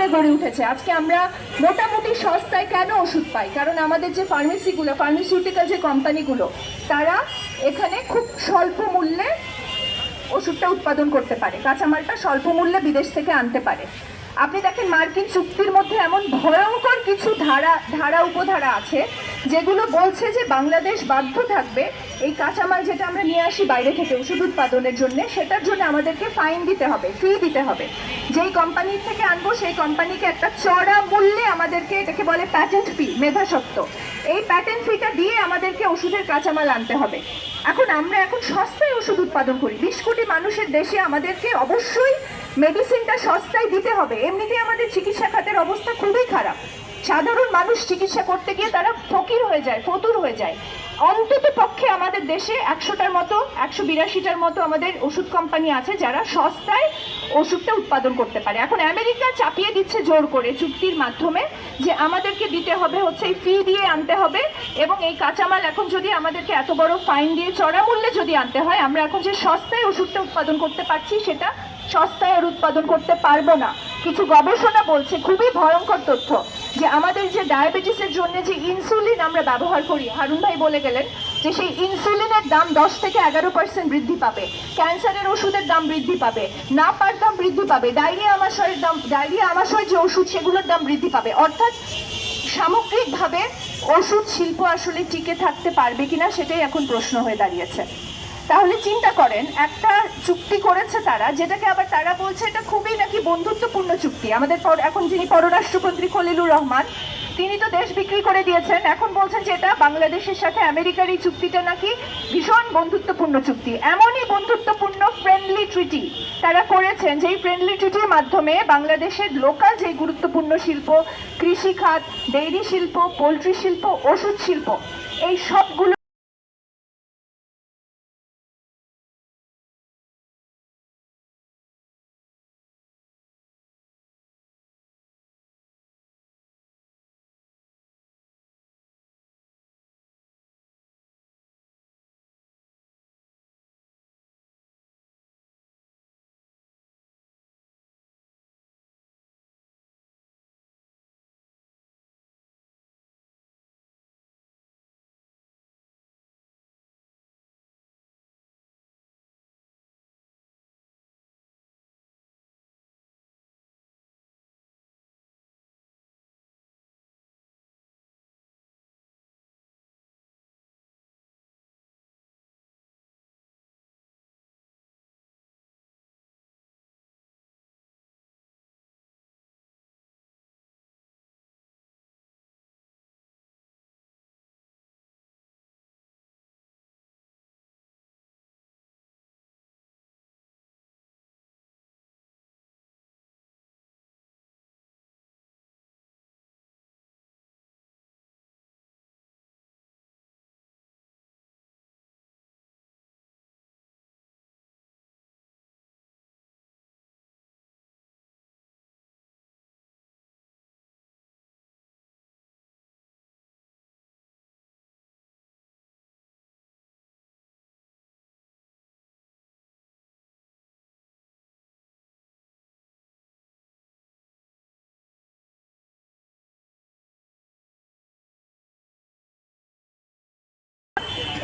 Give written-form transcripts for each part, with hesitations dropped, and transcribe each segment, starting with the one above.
সস্তায় গড়ে উঠেছে। আজকে আমরা মোটামুটি সস্তায় কেন ওষুধ পাই? কারণ আমাদের যে ফার্মাসিউটিক্যাল যে কোম্পানিগুলো, তারা এখানে খুব স্বল্প মূল্যে ওষুধটা উৎপাদন করতে পারে, কাঁচামালটা স্বল্প মূল্যে বিদেশ থেকে আনতে পারে। আপনি দেখেন মার্কিন চুক্তির মধ্যে এমন ভয়ঙ্কর কিছু ধারা উপধারা আছে যেগুলো বলছে যে বাংলাদেশ বাধ্য থাকবে এই কাঁচামাল যেটা আমরা নিয়ে আসি বাইরে থেকে ওষুধ উৎপাদনের জন্য, সেটার জন্য আমাদেরকে ফাইন দিতে হবে, ফি দিতে হবে। যেই কোম্পানির থেকে আনবো সেই কোম্পানিকে একটা চড়া মূল্যে আমাদেরকে, এটাকে বলে প্যাটেন্ট ফি, মেধাস্বত্ব, এই প্যাটেন্ট ফিটা দিয়ে আমাদেরকে ওষুধের কাঁচামাল আনতে হবে। আমরা এখন সস্তায় ওষুধ উৎপাদন করি। 20 কোটি মানুষের দেশে আমাদেরকে অবশ্যই মেডিসিনটা সস্তায় দিতে হবে। এমনিতেই আমাদের চিকিৎসা খাতের অবস্থা খুবই খারাপ। সাধারণ মানুষ চিকিৎসা করতে গিয়ে তারা ফকির হয়ে যায়, ফতুর হয়ে যায়। অন্তত পক্ষে আমাদের দেশে 100টার মতো, 182টার মতো আমাদের ওষুধ কোম্পানি আছে যারা সস্তায় ওষুধটা উৎপাদন করতে পারে। এখন আমেরিকা চাপিয়ে দিচ্ছে জোর করে চুক্তির মাধ্যমে যে আমাদেরকে দিতে হবে হচ্ছে এই ফি দিয়ে আনতে হবে, এবং এই কাঁচামাল এখন যদি আমাদেরকে এত বড় ফাইন দিয়ে চড়া মূল্যে যদি আনতে হয়, আমরা এখন যে সস্তায় ওষুধটা উৎপাদন করতে পারছি সেটা সস্তায় আর উৎপাদন করতে পারবো না। কিছু গবেষণা বলছে, খুবই ভয়ঙ্কর তথ্য, যে আমাদের যে ডায়াবেটিসের জন্য যে ইনসুলিন আমরা ব্যবহার করি, হারুন ভাই বলে গেলেন যে সেই ইনসুলিনের দাম 10 থেকে 11% বৃদ্ধি পাবে, ক্যান্সারের ওষুধের দাম বৃদ্ধি পাবে, নাপার দাম বৃদ্ধি পাবে, ডায়রিয়া আমাশয়ের যে ওষুধ সেগুলোর দাম বৃদ্ধি পাবে। অর্থাৎ সামগ্রিকভাবে ওষুধ শিল্প আসলে টিকে থাকতে পারবে কিনা সেটাই এখন প্রশ্ন হয়ে দাঁড়িয়েছে। তাহলে চিন্তা করেন, একটা চুক্তি করেছে তারা, যেটাকে আবার তারা বলছে এটা খুবই নাকি বন্ধুত্বপূর্ণ চুক্তি। আমাদের এখন যিনি পররাষ্ট্রমন্ত্রী খলিলুর রহমান, তিনি তো দেশ বিক্রি করে দিয়েছেন, এখন বলছেন যে এটা বাংলাদেশের সাথে আমেরিকার এই চুক্তিটা নাকি ভীষণ বন্ধুত্বপূর্ণ চুক্তি। এমনই বন্ধুত্বপূর্ণ ফ্রেন্ডলি ট্রিটি তারা করেছেন, যেই ফ্রেন্ডলি ট্রিটির মাধ্যমে বাংলাদেশের লোকাল যে গুরুত্বপূর্ণ শিল্প, কৃষি খাত, ডেইরি শিল্প, পোলট্রি শিল্প, ওষুধ শিল্প, এই সবগুলো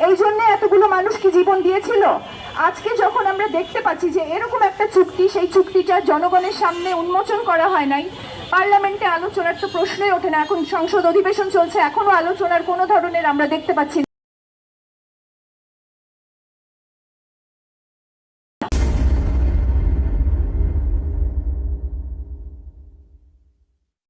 এই জন্য এতগুলো মানুষ কি জীবন দিয়েছিল? আজকে যখন আমরা দেখতে পাচ্ছি যে এরকম একটা চুক্তি, সেই চুক্তিটা জনগণের সামনে উন্মোচন করা হয় নাই, পার্লামেন্টে আলোচনার তো প্রশ্নই ওঠে না, এখন সংসদ অধিবেশন চলছে, এখনো আলোচনার কোনো ধরনের আমরা দেখতে পাচ্ছি